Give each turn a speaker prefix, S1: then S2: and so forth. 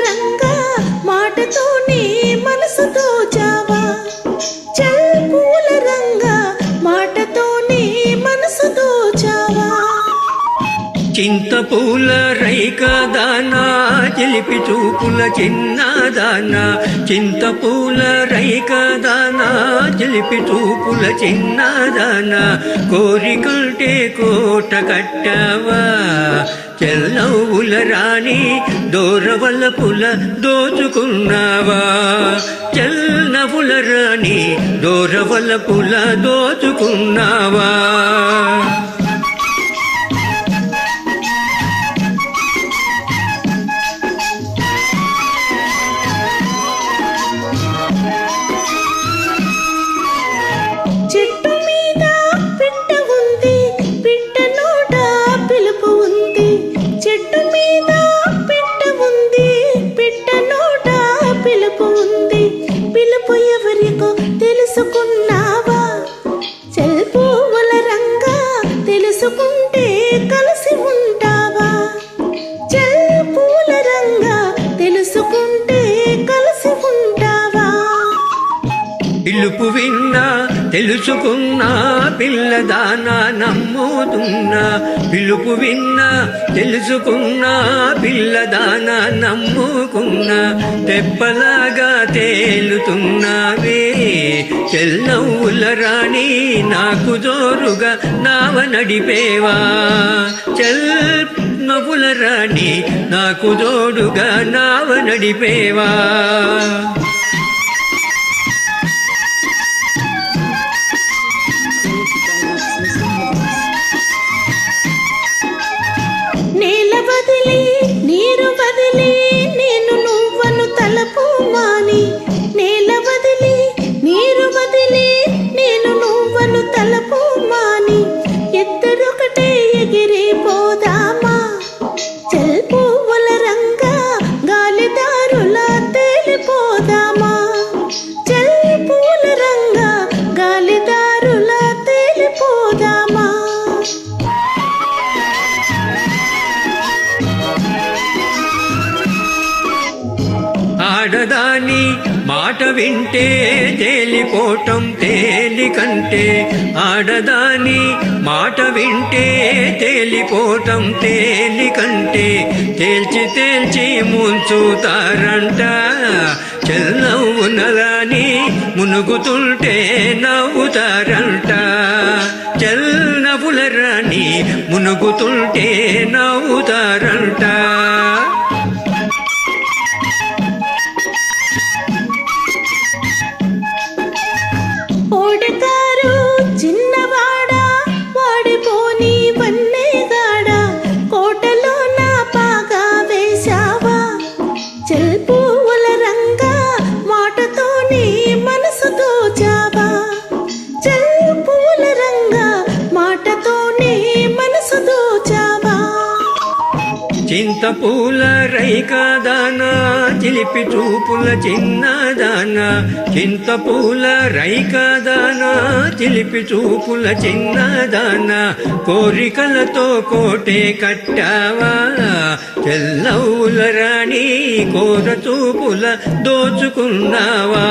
S1: రంగా మాటతోనే మనసు దోచావా చల్ పూల రంగా మాటతోనే మనసు దోచావా
S2: చింతపూల రైక దానా చిలిపి చూపుల చిన్నదానా చింతపూల రైక దానా చిలిపి చూపుల చిన్నదానా కోరికంటే కోట కట్టావా చెల్లవుల రాణి దోరవల్ల పుల దోచుకున్నావా చెల్లవుల రాణి దోరవల్ల పుల దోచుకున్నావా
S1: చెట్టు మీద పిట్ట ఉంది పిట్ట నోట పిలుపు ఉంది చెట్టు మీద పిట్ట ఉంది పిట్ట నోట పిలుపు ఉంది పిలుపు ఎవరికో తెలుసుకున్నావా చల్ పూల రంగా తెలుసుకుంటే కలిసి ఉంటావా చల్ పూల రంగా తెలుసుకుంటే కలిసి ఉంటావా
S2: పిలుపు విన్నా తెలుసుకున్నా పిల్లదానా నమ్ముతున్నా పిలుపు విన్నా తెలుసుకున్నా పిల్లదానా నమ్ముకున్నా తెప్పలాగా తేలుతున్నావే చెల్లవుల రాణి నాకు జోరుగా నావ నడిపేవా చెల్ నవ్వుల రాణి నాకు జోడుగా నావ నడిపేవా
S1: నేల బదిలి నీరు బదిలి నేను నువ్వను తలపు మాని నేల బదిలి నీరు బదిలి నేను నువ్వను తలపు మాని ఇద్దరొకటే ఎగిరిపోదామా చల్ పువ్వుల రంగా గాలిదారులా తేలిపోదామా చల్ పూల రంగా గాలిదారులా తేలిపోదామా
S2: ఆడదాని మాట వింటే తేలిపోవటం తేలికంటే ఆడదాని మాట వింటే తేలిపోవటం తేలికంటే తేల్చి తేల్చి ముంచుతారంట చెల్లవునరాని మునుగుతుంటే నవ్వుతారంట చెల్లవుల రాణి మునుగుతుంటే నవ్వుతారంట
S1: ఓడకారు చిన్నవాడా వాడిపోని వన్నేగాడా కోటలో నా పాగా వేశావా చల్ పూల రంగా మాటతోనే మనసు దోచావా చల్ పూల రంగా మాటతోనే మనసు దోచావా
S2: చింతపూల రైక దానా చిలిపి చూపుల చిన్నదానా చింతపూల రైక దానా చిలిపి చూపుల చిన్నదానా కోరికలతో కోటే కట్టావా చెల్లవుల రాణి కోర చూపుల దోచుకున్నావా